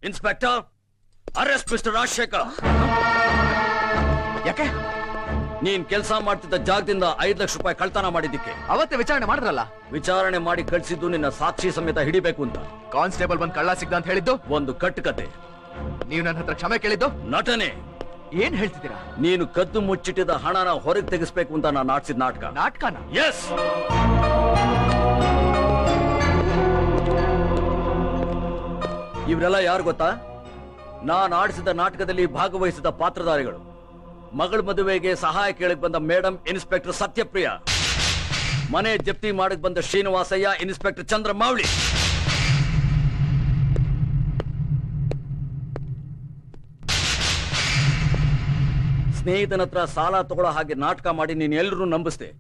Inspector, arrest mister Rajashekhar. ಯಾಕೆ? ನೀನ್ ಕೆಲಸ ಮಾಡ್ತಿದ್ದ ಜಾಗದಿಂದ 5 ಲಕ್ಷ ರೂಪಾಯಿ ಕಳ್ತನ ಮಾಡಿದ್ದಕ್ಕೆ ಅವತ್ತೇ ವಿಚಾರಣೆ ಮಾಡಿದ್ರಲ್ಲ. ವಿಚಾರಣೆ ಮಾಡಿ ಕಳ್ಸಿದ್ದು ನಿನ್ನ ಸಾಕ್ಷಿ ಸಮೇತ ಹಿಡಿಬೇಕು ಅಂತ. ಕಾನ್ಸ್ಟೇಬಲ್ ಬಂದ್ ಕಳ್ಳ ಸಿಗ್ದ ಅಂತ ಹೇಳಿದ್ದು ಒಂದು ಕಟ್ಟುಕತೆ. ನೀವು ನನ್ನ ಹತ್ರ ಕ್ಷಮೆ ಕೇಳಿದ್ದು ನಟನೆ. ಏನ್ ಹೇಳ್ತಿದ್ದೀರಾ? ನೀನು ಕದ್ದು ಮುಚ್ಚಿಟ್ಟಿದ್ದ ಹಣನ ಹೊರಗೆ ತೆಗಿಸ್ಬೇಕು ಅಂತ ನಾನು ಆಡ್ಸಿದ ನಾಟಕ. ನಾಟಕನ? ಎಸ್. ಇವರೆಲ್ಲ ಯಾರು ಗೊತ್ತಾ? ನಾನು ಆಡಿಸಿದ ನಾಟಕದಲ್ಲಿ ಭಾಗವಹಿಸಿದ ಪಾತ್ರಧಾರಿಗಳು. ಮಗಳ ಮದುವೆಗೆ ಸಹಾಯ ಕೇಳಕ್ ಬಂದ ಮೇಡಮ್ ಇನ್ಸ್ಪೆಕ್ಟರ್ ಸತ್ಯಪ್ರಿಯ, ಮನೆ ಜಪ್ತಿ ಮಾಡಕ್ ಬಂದ ಶ್ರೀನಿವಾಸಯ್ಯ ಇನ್ಸ್ಪೆಕ್ಟರ್ ಚಂದ್ರಮಾವಳಿ, ಸ್ನೇಹಿತನ ಹತ್ರ ಸಾಲ ತಗೊಳ್ಳೋ ಹಾಗೆ ನಾಟಕ ಮಾಡಿ ನೀನ್ ಎಲ್ಲರೂ ನಂಬಿಸ್ದೆ.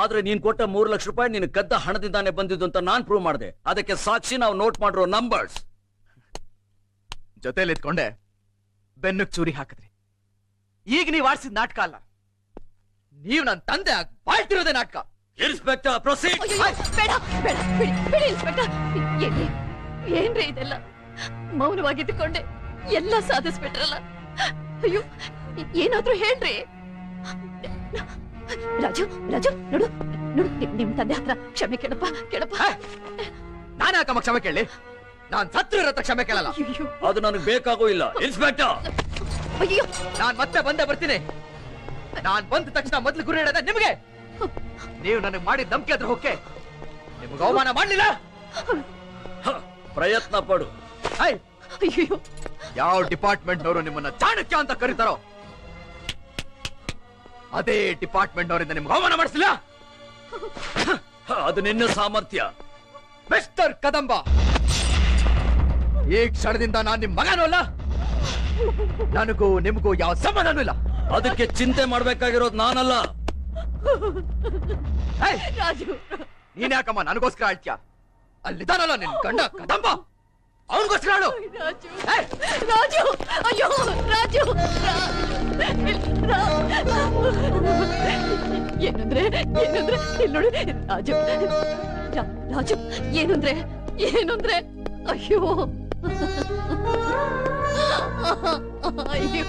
ಆದ್ರೆ ನೀನ್ ಕೊಟ್ಟ 3 ಲಕ್ಷ ರೂಪಾಯಿ ನೀನು ಕದ್ದ ಹಣದಿಂದಾನೆ ಬಂದಿದ್ದು ಅಂತ ನಾನ್ ಪ್ರೂವ್ ಮಾಡಿದೆ. ಅದಕ್ಕೆ ಸಾಕ್ಷಿ ನಾವು ನೋಟ್ ಮಾಡಿರೋ ನಂಬರ್ಸ್. ಜೊತೆಲಿ ಇದ್ಕೊಂಡೆ ಬೆನ್ನಕ್ ಚೂರಿ ಹಾಕಿದ್ರಿ. ಈಗ ನೀವ್ ಆಡ್ಸಿದ ನಾಟಕ ಅಲ್ಲ, ನೀವ್ ನನ್ನ ತಂದೆ ಬಾಳ್ತಿರೋದೇ ನಾಟಕ. Inspector proceed. ಬೇಡ ಬೇಡ, ಬಿಡಿ ಬಿಡಿ ಇನ್ಸ್ಪೆಕ್ಟರ್. ಏನ್ರಿ ಇದೆಲ್ಲ? ಮೌನವಾಗಿದ್ದುಕೊಂಡೆ ಎಲ್ಲ ಸಾಧಿಸ್ಬಿಟ್ರಲ್ಲ. ಅಯ್ಯೋ, ಏನಾದ್ರೂ ಹೇಳ್ರಿ. ರಾಜು ರಾಜು, ನೋಡು ನೋಡು, ನಿಮ್ ತಂದೆ ಹತ್ರ ಕ್ಷಮೆ ಕೇಳಪ್ಪ ಕೇಳಪ್ಪ. ನಾನು ಯಾಕಮ್ಮ ಕ್ಷಮೆ ಕೇಳಿ? ನಾನ್ ಸತ್ರ ಹತ್ರ ಕ್ಷಮೆ ಕೇಳಲ್ಲ. ಅದು ನನಗೆ ಬೇಕಾಗೂ ಇಲ್ಲ. ಇನ್ಸ್ಪೆಕ್ಟರ್, ಅಯ್ಯೋ, ನಾನ್ ಮತ್ತೆ ಬಂದೇ ಬರ್ತೀನಿ. ನಾನ್ ಬಂದ ತಕ್ಷಣ ಮೊದ್ಲು ಗುರಿ ಇಡೋದ ನಿಮ್ಗೆ. ನೀವು ನನಗೆ ಮಾಡಿದ ಧಮಕಿ ಹತ್ರ ಹೋಗಕ್ಕೆ ನಿಮ್ಗೆ ಅವಮಾನ ಮಾಡ್ಲಿಲ್ಲ. ಪ್ರಯತ್ನ ಪಡು. ಅಯ್ಯೋ, ಯಾವ ಡಿಪಾರ್ಟ್ಮೆಂಟ್ ನವರು ನಿಮ್ಮನ್ನ ಚಾಣಕ್ಯ ಅಂತ ಕರೀತಾರೋ ಅದೇ ಡಿಪಾರ್ಟ್ಮೆಂಟ್ ನವರಿಂದ ನಿಮ್ಗೆ ಅವಮಾನ ಮಾಡಿಸಿಲ್ಲ. ಅದು ನಿನ್ನ ಸಾಮರ್ಥ್ಯ. ಮಿಸ್ಟರ್ ಕದಂಬ, ಈ ಕ್ಷಣದಿಂದ ನಾನ್ ನಿಮ್ ಮಗನೂ ಅಲ್ಲ, ನನಗೂ ನಿಮಗೂ ಯಾವ ಸಂಬಂಧನೂ ಇಲ್ಲ. ಅದಕ್ಕೆ ಚಿಂತೆ ಮಾಡ್ಬೇಕಾಗಿರೋದು ನಾನಲ್ಲ. ರಾಜು, ನೀನ್ ಯಾಕಮ್ಮ ನನಗೋಸ್ಕರ ಆಳ್ತ್ಯಾ? ಅಲ್ಲಿದ್ದಾನಲ್ಲ ನಿನ್ ಗಂಡ ಕದಂಬ, ಅವನಿಗೋಸ್ಕರ ಆಳು. ರಾಜು, ರಾಜು, ಅಯ್ಯೋ ರಾಜು, ಏನಂದ್ರೆ ಏನಂದ್ರೆ ಇಲ್ಲಿ ನೋಡಿ ರಾಜು, ರಾಜು, ಏನಂದ್ರೆ ಏನಂದ್ರೆ ಅಯ್ಯೋ ಅಯ್ಯೋ